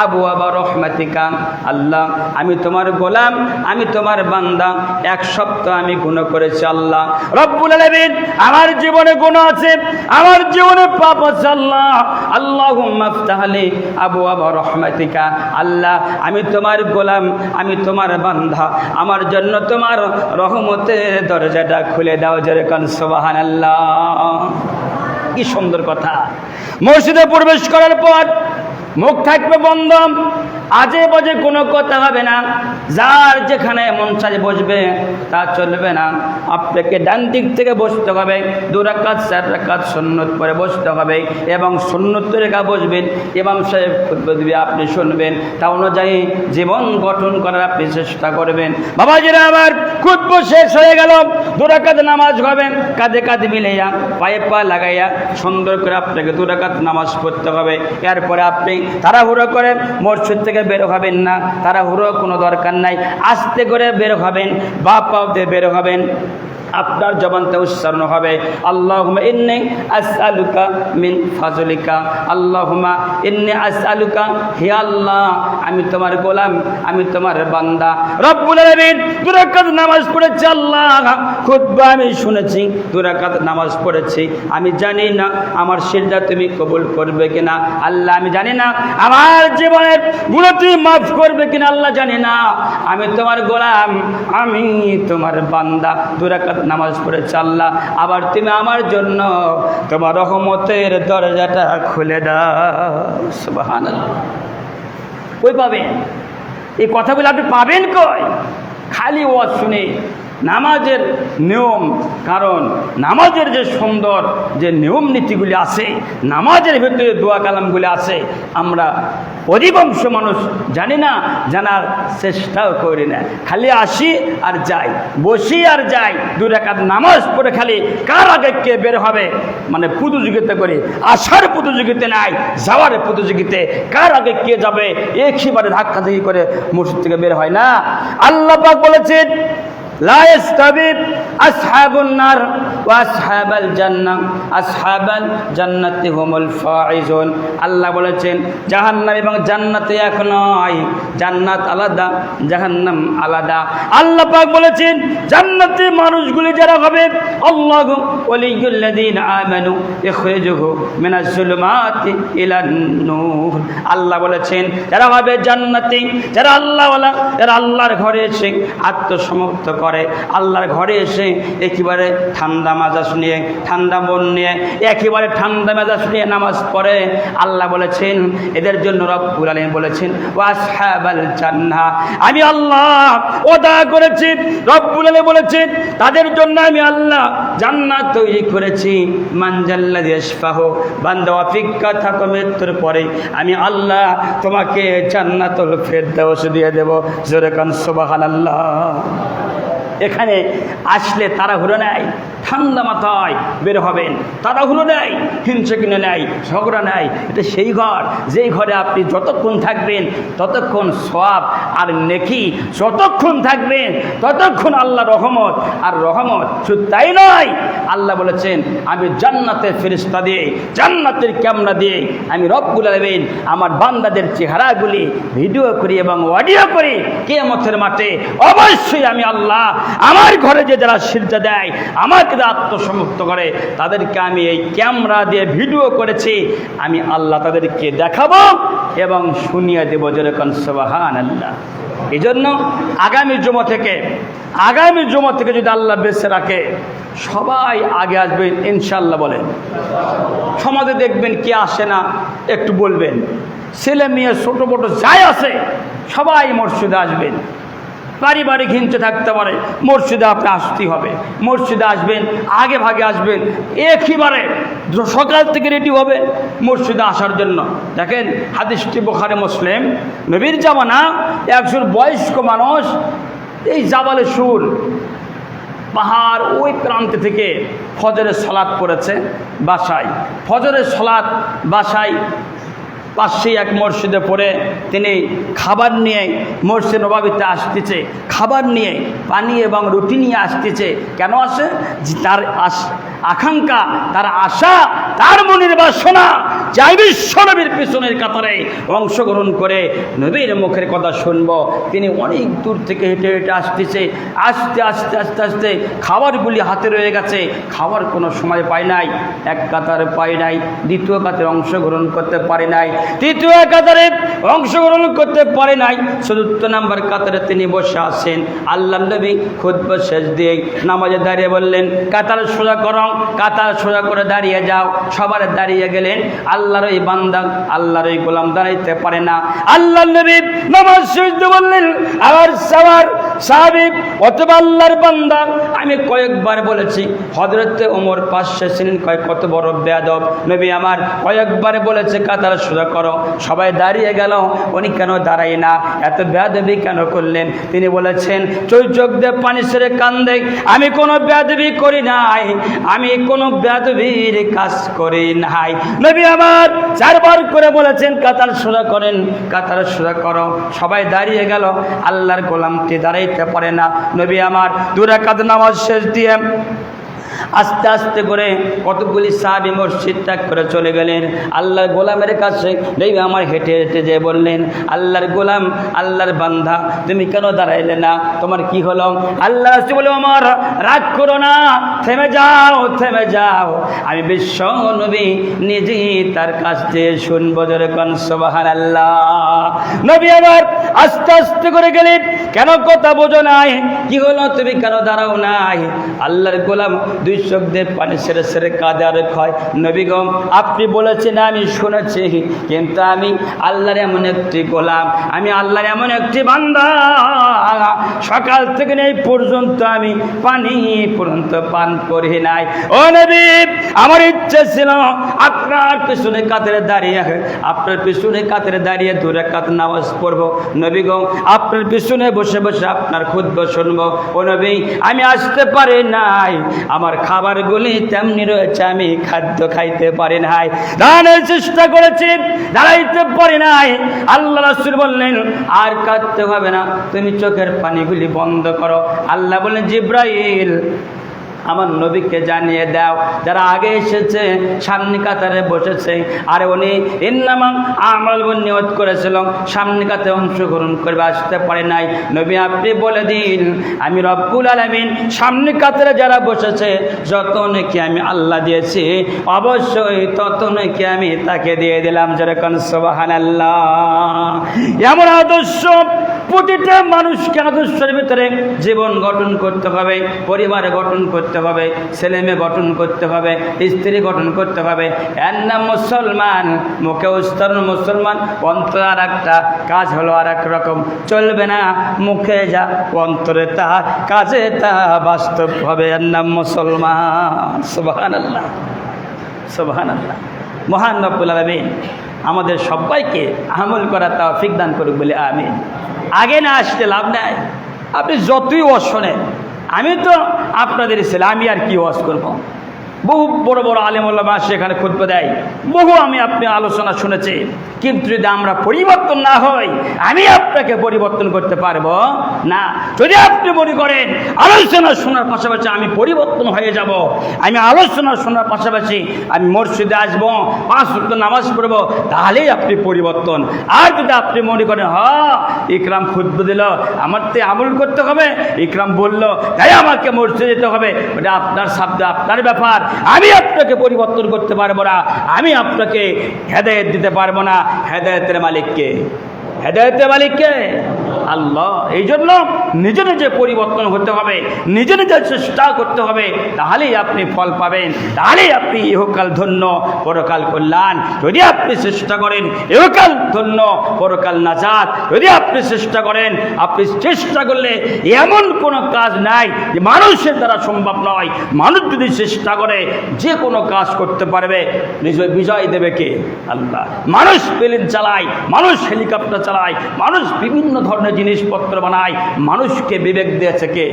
S1: আবওয়াবা রাহমাতিকা, আল্লাহ আমি তোমার গোলাম, আমি তোমার বান্দা, এক সপ্তাহ আমি গুনাহ করেছি আল্লাহ রব্বুল আলামিন, আমার জীবনে গুনাহ আছে, আমার জীবনে পাপ আছে আল্লাহ। আল্লাহুম্মা ইফতাহ লি আবওয়াবা রাহমাতিকা, আল্লাহ আমি তোমার গোলাম, আমি তোমার বান্দা, আমার জন্য তোমার রহমতের দরজাটা খুলে দাও। জোরে কোন সুবহানাল্লাহ। কি সুন্দর কথা। মসজিদে প্রবেশ করার পর মুখ থাকবে বন্ধ, আজে বাজে কোনো কথা হবে না, যার যেখানে মন চায় বসবে তা চলবে না। আপনাকে ডান দিক থেকে বসতে হবে, 2 রাকাত 4 রাকাত সুন্নত পরে বসতে হবে এবং সুন্নত রেখা বসবেন। ইমাম সাহেব খুতবা দিবে, আপনি শুনবেন, তা অনুযায়ী জীবন গঠন করার আপনি চেষ্টা করবেন। বাবাজিরা আবার খুতবা শেষ হয়ে গেল, 2 রাকাত নামাজ হবে, কাঁধে কাঁধে মিলাইয়া, পায়ে পা লাগাইয়া সুন্দর করে আপনাকে 2 রাকাত নামাজ পড়তে হবে। এরপরে আপনি তাড়াহুড়ো করে মসজিদ থেকে বের হবেন না, তাড়াহুড়ো কোনো দরকার নাই, আস্তে করে বের হবেন, বাপ পাও দিয়ে বের হবেন। আপনার জবানতে উচ্চারণ হবে আল্লাহুম্মা ইন্নী আসআলুকা মিন ফাজলিকা, আল্লাহুম্মা ইন্নী আসআলুকা, হে আল্লাহ আমি তোমার গোলাম, আমি তোমার বান্দা। রব্বুল আলামিন 2 রাকাত নামাজ পড়েছি আল্লাহ, খুতবা আমি শুনেছি, 2 রাকাত নামাজ পড়েছি, আমি জানি না আমার সিজদা তুমি কবুল করবে কিনা আল্লাহ, আমি জানি না আমার জীবনের গুনাহ তুমি মাফ করবে কিনা আল্লাহ, জানি না। আমি তোমার গোলাম, আমি তোমার বান্দা, 2 রাকাত নামাজ পড়েছি আল্লাহ, আবার তুমি আমার জন্য তোমার রহমতের দরজাটা খুলে দাও। সুবহানাল্লাহ। কই পাবেন এই কথাগুলো? আপনি পাবেন কই? খালি ওয়াজ শুনে। নামাজের নিয়ম, কারণ নামাজের যে সুন্দর যে নিয়ম নীতিগুলি আছে, নামাজের ভিতরে দোয়া কালামগুলি আছে, আমরা অধিকাংশ মানুষ জানি না, জানার চেষ্টাও করি না, খালি আসি আর যাই, বসি আর যাই, 2 রাকাত নামাজ পড়ে খালি কার আগে কে বের হবে মানে প্রতিযোগিতা করি। আসার প্রতিযোগিতা নাই, যাওয়ার প্রতিযোগিতা, কার আগে কে যাবে একইবারে ধাক্কাধাক্কি করে মসজিদ থেকে বের হয় না। আল্লাহ পাক বলেছেন লা ইস্তাবি আসহাবুন নার ওয়া আসহাবাল জান্নাহ, আসহাবাল জান্নাতি হুমুল ফাইজুন। আল্লাহ বলেছেন জাহান্নাম এবং জান্নাতে এক নয়, জান্নাত আলাদা, জাহান্নাম আলাদা। আল্লাহ পাক বলেছেন জান্নাতি মানুষগুলি যারা হবে, আল্লাহু ওয়ালিয়ুল্লাযীনা আমানু ইখরিজুহু মিনাজ যুলুমাতি ইলান নূর। আল্লাহ বলেছেন যারা হবে জান্নাতি, যারা আল্লাহওয়ালা, যারা আল্লাহর ঘরে এসে আত্মসমর্পণ করে, করে আল্লাহর ঘরে এসে একেবারে ঠান্ডা মেজাজ নিয়ে, ঠান্ডা মন নিয়ে, একেবারে ঠান্ডা মেজাজ নিয়ে নামাজ পড়ে, আল্লাহ বলেছেন এদের জন্য রব্বুল আলামিন বলেছেন ওয়াসহাবাল জান্নাহ, আমি আল্লাহ ওয়াদা করেছি, রব্বুল আলামিন বলেছেন তাদের জন্য আমি আল্লাহ জান্নাত তৈরি করেছি। মানজাল্লাযী ইয়াশফাহু, বান্দা অপেক্ষা থাকো মৃত্যুর পরে আমি আল্লাহ তোমাকে জান্নাতুল ফেরদাউস দিয়ে দেব। জোরে কান সুবহানাল্লাহ। এখানে আসলে তাড়াহুড়ো নাই, ঠান্ডা মাথায় বের হবেন, তাড়াহুড়ো নাই, হিংসা কিনে নাই, ঝগড়া নাই। এটা সেই ঘর যেই ঘরে আপনি যতক্ষণ থাকবেন ততক্ষণ সওয়াব আর নেকি, যতক্ষণ থাকবেন ততক্ষণ আল্লাহ রহমত আর রহমত। শুধু তাই নয়, আল্লাহ বলেছেন আমি জান্নাতের ফেরেশতা দিয়ে, জান্নাতের ক্যামেরা দিয়ে আমি রব্বুল আলামিন আমার বান্দাদের চেহারাগুলি ভিডিও করি এবং অডিও করি। কিয়ামতের মাঠে অবশ্যই আমি আল্লাহ আমার ঘরে যে যারা সিজদা দেয়, আমাকে আত্মসমর্পণ করে, তাদেরকে আমি এই ক্যামেরা দিয়ে ভিডিও করেছি, আমি আল্লাহ তাদেরকে দেখাবো এবং শুনিয়ে দেবো। যেরকম সুবহানাল্লাহ। এই জন্য আগামী জুমা থেকে যদি আল্লাহ বেঁচে রাখে সবাই আগে আসবেন ইনশাল্লাহ। বলেন সমাজে দেখবেন কে আসে না একটু বলবেন, ছেলে মেয়ে ছোটো বড়ো যাই আছে সবাই মসজিদে আসবেন। পারিবারিক হিংসা থাকতে পারে, মসজিদে আপনি আসতেই হবে, মসজিদে আসবেন, আগে ভাগে আসবেন, একেবারে সকাল থেকে রেডি হবে মসজিদে আসার জন্য। দেখেন হাদিসটি বুখারী মুসলিম, নবীর জামানা একজন বয়স্ক মানুষ এই জাবালে সুর পাহাড় ওই প্রান্ত থেকে ফজরের সালাত পড়েছে বাসায়, ফজরের সালাত বাসায় পাশেই এক মসজিদে পড়ে তিনি খাবার নিয়ে মসজিদ নববীতে আসতেছে, খাবার নিয়ে পানি এবং রুটি নিয়ে আসতেছে। কেন আসে? তার আকাঙ্ক্ষা, তার আশা, তার মনের বাসনা যাই বিশ্ব নবীর পিছনের কাতারে অংশগ্রহণ করে নবীর মুখের কথা শুনবো। তিনি অনেক দূর থেকে হেঁটে হেঁটে আসতেছে, আস্তে আস্তে আস্তে আস্তে খাবারগুলি হাতে রয়ে গেছে, খাবার কোনো সময় পায় নাই, এক কাতারে পায় নাই, দ্বিতীয় কাতারে অংশগ্রহণ করতে পারে নাই, তৃতীয় কাতারে অংশগ্রহণ করতে পারে নাই, চতুর্থ নাম্বার কাতারে তিনি বসে আছেন। আল্লাহ নবী খুতবা শেষ দিয়ে নামাজে দাঁড়িয়ে বললেন কাতার সোজা করো, কাতার সোজা করে দাঁড়িয়ে যাও। সবার দাঁড়িয়ে গেলেন। আল্লাহর ওই বান্দা, আল্লাহর ওই গোলাম দাঁড়াইতে পারে না। আল্লাহ নবী নামাজ শেষ দিয়ে বললেন আবার সবার সাহাবী অথবা আল্লাহর বান্দা, আমি কয়েকবার বলেছি হযরতে ওমর পাশে ছিলেন, কত বড় বেয়াদব নবী আমার, কয়েকবার বলেছে কাতার সোজা করো, সবাই দাঁড়িয়ে গেল, উনি কেন দাঁড়াই না, এত বেয়াদবি কেন করলেন? তিনি বলেছেন চোখ দিয়ে পানি ছেড়ে কান্দে, আমি কোনো বেয়াদবি করি নাই, আমি কোনো বেয়াদবির কাজ করি নাই। নবী আমার চারবার করে বলেছেন কাতার সোজা করেন, কাতার সোজা করো, সবাই দাঁড়িয়ে গেল, আল্লাহর গোলামটি দাঁড়াইতে পারে না। নবী আমার 2 রাকাত নামাজ শেষ দিয়ে আস্তে আস্তে করে কতগুলি সাহাবী মসজিদ ত্যাগ করে চলে গেলেন। আল্লাহর গোলামের কাছে নবী আমার হেঁটে হেঁটে যেয়ে বললেন আল্লাহর গোলাম, আল্লাহর বান্দা, তুমি কেন দাঁড়াইলে না, তোমার কি হলো? আল্লাহ রাসূল বলে আমার রাগ করো না, থেমে যাও, থেমে যাও, আমি বিশ্ব নবী নিজেই তার কাছ থেকে শুনবো। যেরকম সুবহানাল্লাহ। নবী আমার আস্তে আস্তে করে গেলেন, কেন কথা বোঝো নাই, কি হলো, তুমি কেন দাঁড়াও নাই? আল্লাহর গোলাম 2 চোখ দিয়ে পানি ছেড়ে ছেড়ে কাঁদে আর কয় নবী গো, আপনি বলেছেন আমি শুনেছি, কিন্তু আমি আল্লাহর এমন একটি গোলাম, আমি আল্লাহর এমন একটি বান্দা, সকাল থেকে এই পর্যন্ত আমি পানি পর্যন্ত পান করি নাই। ও নবী, আমার ইচ্ছে ছিল আপনার পিছনে কাতারে দাঁড়িয়ে, আপনার পিছনে কাতারে দাঁড়িয়ে 2 রাকাত নামাজ পড়বো। নবী গো, আপনার পিছনে বসে বসে আপনার খুতবা শুনবো। ও নবী, আমি আসতে পারি নাই, আমার খাবারগুলি তেমনি রয়েছে, আমি খাদ্য খাইতে পারি নাই, দাঁড়ানোর চেষ্টা করেছি, দাঁড়াইতে পারি নাই। আল্লাহ রাসূল বললেন আর কাঁদতে হবে না, তুমি চোখের পানিগুলি বন্ধ করো। আল্লাহ বললেন জিব্রাইল, আমার নবীকে জানিয়ে দাও যারা আগে এসেছে সামনে কাতারে বসেছে, আর উনি ইন্নামা আমাল নিয়ত করেছিল সামনে কাতারে অংশগ্রহণ করবে, আসতে পারে নাই। নবী আপনি বলে দিন আমি রব্বুল আলামিন সামনে কাতারে যারা বসেছে যত নাকি আমি আল্লাহ দিয়েছি অবশ্যই তত নাকি আমি তাকে দিয়ে দিলাম। যেরকম সুবহানাল্লাহ। এমন আদর্শ প্রতিটা মানুষকে আদর্শের ভিতরে জীবন গঠন করতে হবে, পরিবার গঠন করতে হবে, ছেলে মেয়ে গঠন করতে হবে, স্ত্রী গঠন করতে হবে। এর নাম মুসলমান, মুখে উচ্চারণ মুসলমান, অন্তর আর একটা, কাজ হলো আর এক রকম। চলবে না মুখে যা, অন্তরে তা, কাজে তা বাস্তব হবে। এর নাম মুসলমান। সুবহানাল্লাহ, সুবহানাল্লাহ। মহান রব্বুল আলামিন আমাদের সবাইকে আমল করার তৌফিক দান করুক বলে আমিন। আগে না আসতে লাভ নাই। আপনি যতই ওয়াজ শোনেন, আমি তো আপনাদের ছেলে, আমি আর কি ওয়াজ করব। বহু বড় বড় আলেম ওলামা সেখানে খুতবা দেয়, বহু আপনি আলোচনা শুনেছি। কিন্তু যদি আমরা পরিবর্তন না হই, আমি আপনাকে পরিবর্তন করতে পারবো না। যদি আপনি মনে করেন আলোচনা শোনার পাশাপাশি আমি পরিবর্তন হয়ে যাব, আমি আলোচনা শোনার পাশাপাশি আমি মসজিদে আসবো, 5 ওয়াক্ত নামাজ পড়বো, তাহলেই আপনি পরিবর্তন। আর যদি আপনি মনে করেন ইকরাম খুতবা দিল, আমার তো আমল করতে হবে, ইকরাম বলল তাই আমাকে মসজিদে যেতে হবে, ওটা আপনার শব্দ, আপনার ব্যাপার। আমি আপনাকে পরিবর্তন করতে পারবো না, আমি আপনাকে হেদায়েত দিতে পারবো না। হেদায়েতের মালিককে, হেদায়েতের মালিককে আল্লাহ। এই জন্য নিজে নিজে পরিবর্তন হতে হবে, নিজে নিজে চেষ্টা করতে হবে, তাহলেই আপনি ফল পাবেন, তাহলেই আপনি ইহকাল ধন্য পরকাল কল্যাণ। যদি আপনি চেষ্টা করেন ইহকাল ধন্য পরকাল নাজাত, যদি আপনি চেষ্টা করেন, আপনি চেষ্টা করলে এমন কোনো কাজ নাই যে মানুষের দ্বারা সম্ভব নয়। মানুষ যদি চেষ্টা করে যে কোনো কাজ করতে পারবে। বিজয় দেবে কে? আল্লাহ। মানুষ প্লেন চালায়, মানুষ হেলিকপ্টার চালায়, মানুষ বিভিন্ন ধরনের জিনিসপত্র বানায়, মানুষকে বিবেক দিয়েছে কে?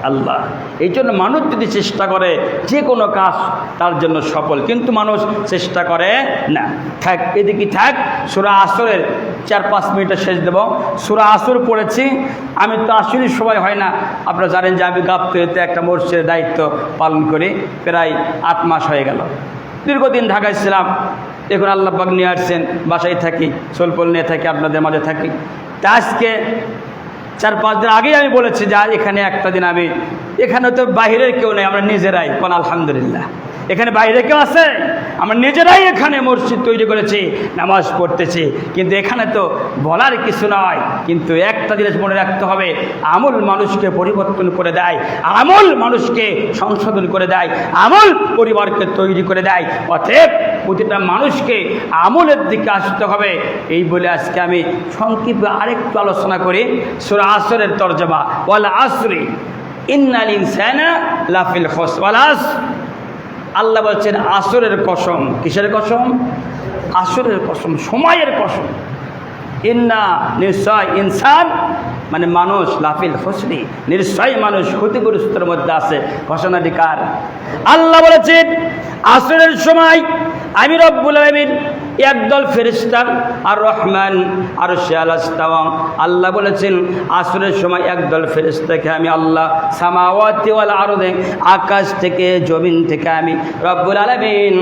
S1: আল্লাহ। এই জন্য মানুষ যদি চেষ্টা করে যে কোনো কাজ তার জন্য সফল, কিন্তু মানুষ চেষ্টা করে না। থাক এদিকে থাক, সূরা আসরের 4-5 মিনিটে শেষ দেব। সূরা আসর পড়েছি আমি, তো আসলে সময় হয় না। আপনারা জানেন যে আমি গাবতলীতে একটা মসজিদের দায়িত্ব পালন করি, প্রায় 8 মাস হয়ে গেল। দীর্ঘদিন ঢাকায় ছিলাম, এখন আল্লাহ পাক নিয়ে আসছেন, বাসায় থাকি, সোলপল নিয়ে থাকি, আপনাদের মাঝে থাকি। তা আজকে 4-5 দিন আগেই আমি বলেছি যে এখানে একটা দিন আমি, এখানে তো বাহিরের কেউ নেই, আমরা নিজেরাই, কোন আলহামদুলিল্লাহ। এখানে বাইরে কেউ আছে? আমরা নিজেরাই এখানে মসজিদ তৈরি করেছি, নামাজ পড়তেছি। কিন্তু এখানে তো বলার কিছু নয়, কিন্তু একটা জিনিস মনে রাখতে হবে, আমল মানুষকে পরিবর্তন করে দেয়, আমল মানুষকে সংশোধন করে দেয়, আমল পরিবারকে তৈরি করে দেয়। অতএব প্রতিটা মানুষকে আমলের দিকে আসতে হবে। এই বলে আজকে আমি সংক্ষিপ্ত আরেকটু আলোচনা করি সূরা আসরের তরজমা। ওয়াল আসরি ইন্নাল ইনসানা লাফিল খুসর। ওয়াল আসর, আল্লাহ বলছেন আসরের কসম। কিসের কসম? আসরের কসম, সময়ের কসম। ইন্না, নিশ্চয়, ইনসান মানে মানুষ, লাফিল খুসরি, নিশ্চয় মানুষ ক্ষতিগ্রস্তের মধ্যে আছে। ঘোষণাটি কার? আল্লাহ বলেছেন আসরের সময় আমি রব্বুল আলামিন একদল ফেরেশতা আর রহমান আর আলাস্তাওয়া, আল্লাহ বলেছেন আসরের সময় একদল ফেরেশতাকে আমি আল্লাহ সামাওয়াতি ওয়াল আরদে, আকাশ থেকে জমিন থেকে আমি রব্বুল আলামিন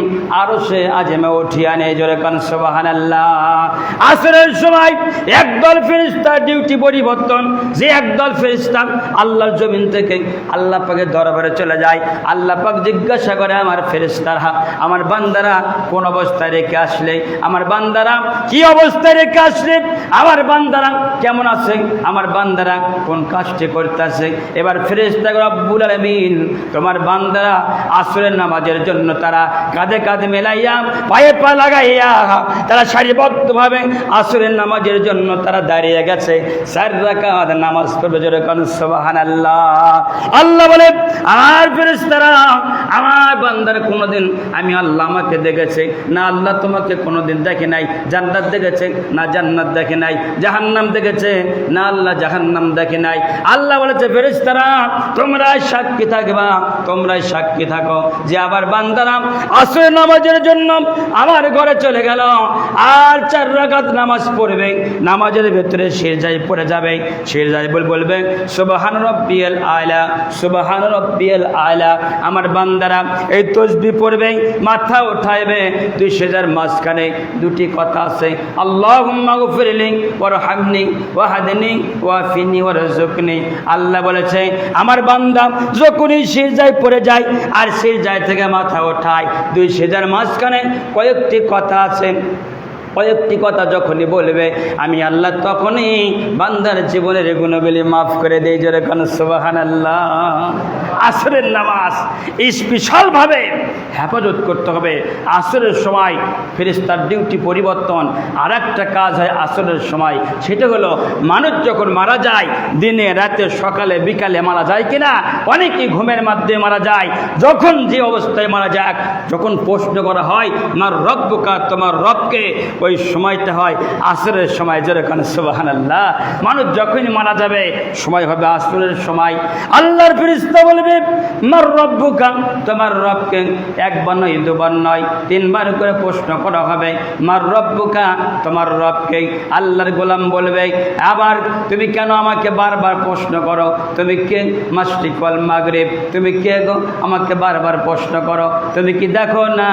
S1: আরশে আযমে উঠিয়ে আনে। জোরে কান সুবহানাল্লাহ। আসরের সময় একদল ফেরেশতার ডিউটি পরিবর্তন, যে একদল ফেরেশতা আল্লাহর জমিন থেকে আল্লাহ পাকের দরবারে চলে যায়। আল্লাহ পাক জিজ্ঞাসা করে আমার ফেরেশতারা, আমার বান্দারা কোন অবস্থায় রেখে আসলে, আমার বান্দারা কি অবস্থায় রেখে আসলে, আমার বান্দারা কেমন আছে, আমার বান্দারা কোন কাজটি করতেছে। এবার ফেরেশতা রব্বুল আলামিন তোমার বান্দারা আসরের নামাজের জন্য তারা কাঁধে কাঁধে মেলাইয়া, পায়ে পা লাগাইয়া তারা সারিবদ্ধভাবে আসরের নামাজের জন্য তারা দাঁড়িয়ে গেছে। 4 রাকাত নামাজ পড়বে। জোরে কান সুবহানাল্লাহ। আল্লাহ বলে আমার ফেরেশতারা, আমার বান্দার কোনোদিন আমি আল্লাহ আমাকে দেখেছে না, আল্লাহ তোমাকে কোনোদিন দেখে নাই। জান্নাত দেখেছে না, জান্নাত দেখে নাই। জাহান্নাম দেখেছে না, আল্লাহ জাহান্নাম দেখে নাই। আল্লাহ বলেছে ফেরেশতারা তোমরাই সাক্ষী থাকবা, তোমরাই সাক্ষী থাকো যে আবার বান্দারা আসরের নামাজের জন্য আমার ঘরে চলে গেল, আর 4 রাকাত নামাজ পড়বে। নামাজের ভেতরে সিজদায় পড়ে যাবে, সিজদায় বলবে সুবহান রাব্বিয়াল আলা, সুবহান রাব্বিয়াল আলা। আমার বান্দারা এই তাসবিহ পড়বে, মাথা উঠাইবে। 2 সিজদার মাঝখানে 2টি কথা আছে, আল্লাহুম্মা গফিরলি ওয়ারহামনি ওয়াহদিনি ওয়াফিনি ওয়ারযুকনি। আল্লাহ বলেছে আমার বান্দা যখনই সিজদায় পড়ে যায় আর সিজদায় থেকে মাথা ওঠায়, 2 সিজদার মাঝখানে কয়েকটি কথা আছে। কয়েকটি কথা যখনই বলবে আমি আল্লাহ তখনই বান্দার জীবনের গুণগুলি মাফ করে দেই। জোরে কোন সুবহানাল্লাহ। আসরের নামাজ স্পেশালভাবে হেফাজত করতে হবে। আসরের সময় ফেরেশতার ডিউটি পরিবর্তন। আর একটা কাজ হয় আসরের সময়, সেটা হলো মানুষ যখন মারা যায়, দিনে রাতে সকালে বিকালে মারা যায় কিনা, অনেকেই ঘুমের মাধ্যমে মারা যায়। যখন যে অবস্থায় মারা যায়, যখন প্রশ্ন করা হয় মার রব্বুকা, তোমার রবকে, ওই সময়টা হয় আসরের সময়। যেরকম সুবহানাল্লাহ। মানুষ যখনই মারা যাবে সময় হবে আসরের সময়। আল্লাহর ফেরেশতা বলবে মার রব্বুকা, তোমার রবকে। একবার নয়, দুবার নয়, তিনবার করে প্রশ্ন করা হবে মার রব্বুকা, তোমার রবকে। আল্লাহর গোলাম বলবে আবার তুমি কেন আমাকে বারবার প্রশ্ন করো? তুমি কে? মাশরিক ওয়াল মাগরিব, তুমি কে গো? আমাকে বারবার প্রশ্ন করো। তুমি কি দেখো না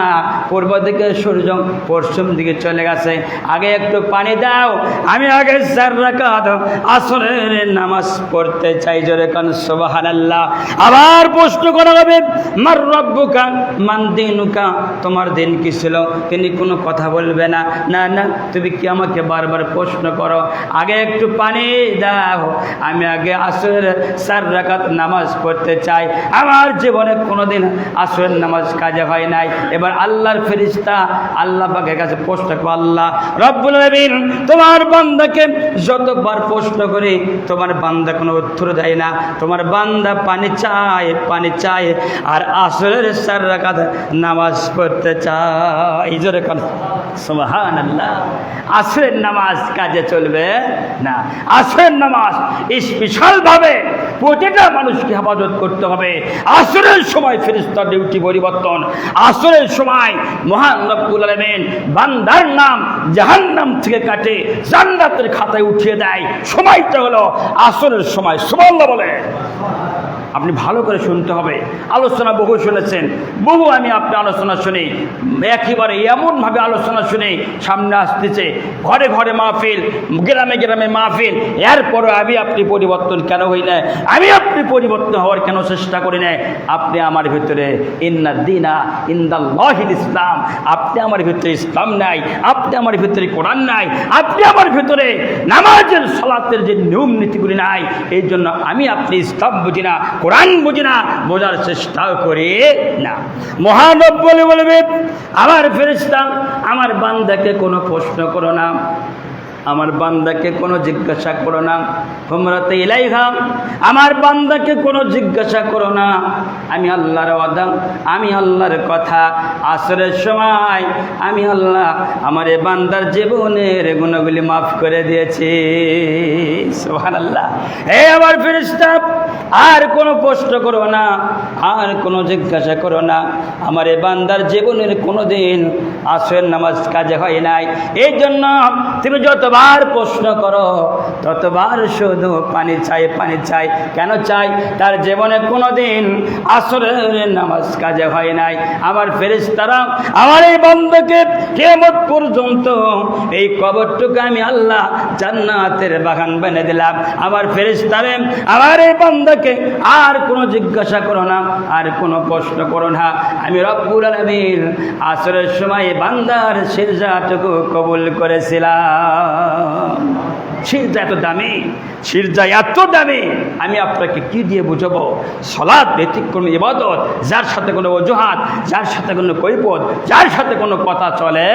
S1: পূর্ব দিকে সূর্য পশ্চিম দিকে চলে গেছে? আগে একটু পানি দাও, আমি আগে 4 রাকাত আসরের নামাজ পড়তে চাই। জোরে কোন সুবহানাল্লাহ। আবার প্রশ্ন করা হবে মার রব্বুকা, মান দিনুকা, তোমার দিন কি ছিল? তিনি কোনো কথা বলবে না। না না, তুমি কি আমাকে বারবার প্রশ্ন করো? আগে একটু পানি দাও, আমি আগে আসরের 4 রাকাত নামাজ পড়তে চাই। আমার জীবনে কোনোদিন আসরের নামাজ কাজে হয় নাই। এবার আল্লাহর ফেরেশতা আল্লাহ পাকের কাছে প্রশ্ন করে, আল্লাহ রব্বুল আলামিন, তোমার বান্দাকে যতবার প্রশ্ন করে তোমার বান্দা কোনো উত্তর দেয় না। তোমার বান্দা পানি চায়, পানি চায়, আর আসরের 4 রাকাত নামাজ পড়তে চায়। জোরে কোন সুবহানাল্লাহ। আসরের নামাজ কাজে চলবে না। আসরের নামাজ স্পেশালভাবে প্রতিটা মানুষকে হেফাজত করতে হবে। আসরের সময় ফেরেশতার ডিউটি পরিবর্তন। আসরের সময় মহান রব্বুল আলামিন বান্দার নাম জাহান্নাম থেকে কাটে জান্নাতের খাতায় উঠিয়ে দেয়। সময়টা হলো আসরের সময়। সুবহানাল্লাহ বলে। আপনি ভালো করে শুনতে হবে। আলোচনা বহু শুনেছেন, বহু আমি আপনার আলোচনা শুনি, একেবারে এমনভাবে আলোচনা শুনে সামনে আসতেছে, ঘরে ঘরে মাহফিল, গ্রামে গ্রামে মাহফিল। এরপরও আমি আপনি পরিবর্তন কেন হই না? আমি আপনি পরিবর্তন হওয়ার কেন চেষ্টা করি না? আপনি আমার ভিতরে ইন্না দীনা ইনদাল্লাহিল ইসলাম, আপনি আমার ভিতরে ইসলাম নাই, আপনি আমার ভিতরে কোরআন নাই, আপনি আমার ভিতরে নামাজের সালাতের যে নিয়ম নীতিগুলি নাই। এই জন্য আমি আপনি ইসলাম বুঝি না, কোরআন বুঝি না, বোঝার চেষ্টাও করি না। মহানব বলবে আমার ফেরেশতা, আমার বান্দাকে কোনো প্রশ্ন করো না, আমার বান্দাকে কোনো জিজ্ঞাসা করো না। হুমরাতে ইলাইহা, আমার বান্দাকে কোনো জিজ্ঞাসা করো না। আমি আল্লাহর ওয়াদা, আমি আল্লাহর কথা। আসরের সময় আমি আল্লাহ আমার এই বান্দার জীবনের গুণাগুলি মাফ করে দিয়েছি। সুবহানাল্লাহ। হে আমার ফেরেশতা, আর কোনো প্রশ্ন করো না, আর কোনো জিজ্ঞাসা করো না। আমার এই বান্দার জীবনের কোনো দিন আসরের নামাজ কাজে হয় নাই। এই জন্য তুমি যতবার প্রশ্ন করো ততবার শুধু পানি চাই, পানি চাই। কেন চাই? তার জীবনে কোনো দিন আসরের নামাজ কাজে হয় নাই। আমার ফেরেশতারা আমার এই বান্দাকে কিয়ামত পর্যন্ত এই কবরটুকু আমি আল্লাহ জান্নাতের বাগান বানিয়ে দিলাম। আমার ফেরেশতারে আমার এই বান্দাকে আর কোনো জিজ্ঞাসা করো না, আর কোনো প্রশ্ন করো না। আমি রব্বুল আলামিন আসরের সময় বান্দার সিজদাটুকু কবুল করেছিলাম। সিজদা এত দামি, সিজদা এত দামি, আমি আপনাকে কি দিয়ে বুঝাবো? সালাত ব্যতিক্রম ইবাদত, যার সাথে কোনো অজুহাত, যার সাথে কোনো কৈফিয়ত, যার সাথে কোনো কথা চলে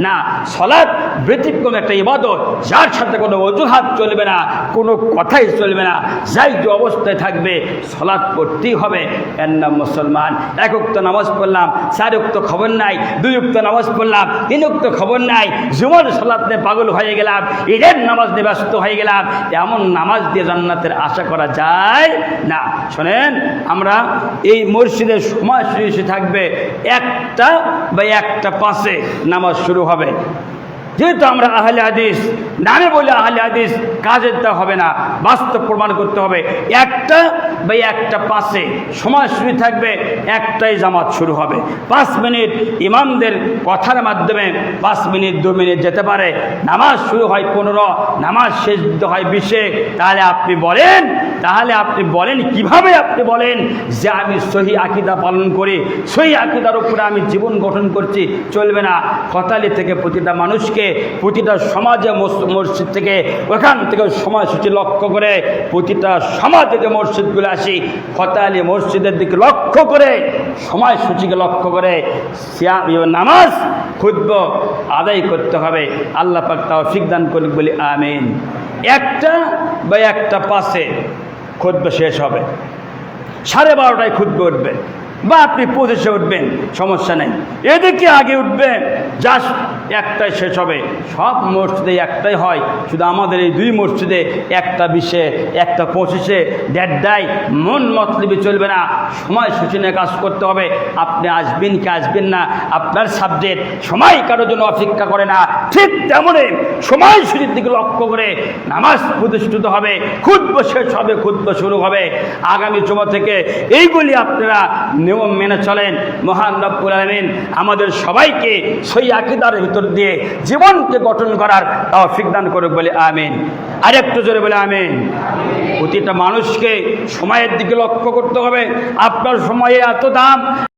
S1: না। সালাত ব্যতিক্রম একটা ইবাদত, যার সাথে কোনো অজুহাত চলবে না, কোনো কথাই চলবে না। যাই যে অবস্থায় থাকবে সালাত পড়তেই হবে। এর নাম মুসলমান। 1 ওয়াক্ত নামাজ পড়লাম, 4 ওয়াক্ত খবর নাই, 2 ওয়াক্ত নামাজ পড়লাম, 3 ওয়াক্ত খবর নাই, জুমার সালাত নিয়ে পাগল হয়ে গেলাম, ঈদের নামাজ নিয়ে ব্যস্ত হয়ে গেলাম। এমন নামাজ দিয়ে জান্নাতের আশা করা যায় না। শোনেন, আমরা এই মসজিদের সময় শুরু থাকবে 1টা বা 1:05 নামাজ শুরু হবে। যেহেতু আমরা আহলে হাদিস, নামে বলে আহলে হাদিস, কাজের তা হবে না, বাস্তব প্রমাণ করতে হবে। 1টা বা 1:05 সময় শুরু থাকবে, 1টায় জামাত শুরু হবে। 5 মিনিট ইমামদের কথার মাধ্যমে 5 মিনিট 2 মিনিট যেতে পারে। নামাজ শুরু হয় 15, নামাজ শেষ হয় 20। তাহলে আপনি বলেন তাহলে আপনি বলেন, কিভাবে আপনি বলেন যে আমি সহি আকীদা পালন করি, সহি আকীদার উপরে আমি জীবন গঠন করছি? চলবে না। কোতোয়ালি থেকে প্রতিটা মানুষকে, প্রতিটা সমাজে, মসজিদ থেকে, ওখান থেকে সময়সূচি লক্ষ্য করে প্রতিটা সমাজে যে মসজিদগুলো আসি, কোতোয়ালি মসজিদের দিকে লক্ষ্য করে, সময়সূচিকে লক্ষ্য করে নামাজ খুতবা আদায় করতে হবে। আল্লাহ পাক তৌফিক দান করুন, বলি আমিন। একটা বা একটা পাশে খুতবা শেষ হবে, 12:30টায় খুতবা উঠবে, বা আপনি 25-এ উঠবেন, সমস্যা নেই। এদিকে আগে উঠবেন, জাস্ট একটাই শেষ হবে। সব মসজিদে একটাই হয়, শুধু আমাদের এই 2 মসজিদে 1:20, 1:25, 1:30 মন মতলবি চলবে না। সময়সূচি নিয়ে কাজ করতে হবে। আপনি আসবেন কি আসবেন না, আপনার সাবজেক্ট। সময় কারোর জন্য অপেক্ষা করে না। ঠিক তেমনই সময়সূচির দিকে লক্ষ্য করে নামাজ প্রতিষ্ঠিত হবে, খুতবা শেষ হবে, খুতবা শুরু হবে। আগামী জুমা থেকে এইগুলি আপনারা নিয়ম মেনে চলেন। মহান রব্বুল আলামিন আমাদের সবাইকে সহি আকীদার ভিতর দিয়ে জীবনকে গঠন করার তৌফিক দান করুক, বলে আমিন। আরেকটু জোরে বলে আমিন। প্রতিটা মানুষকে সময়ের দিকে লক্ষ্য করতে হবে। আপনার সময়ে এত দাম,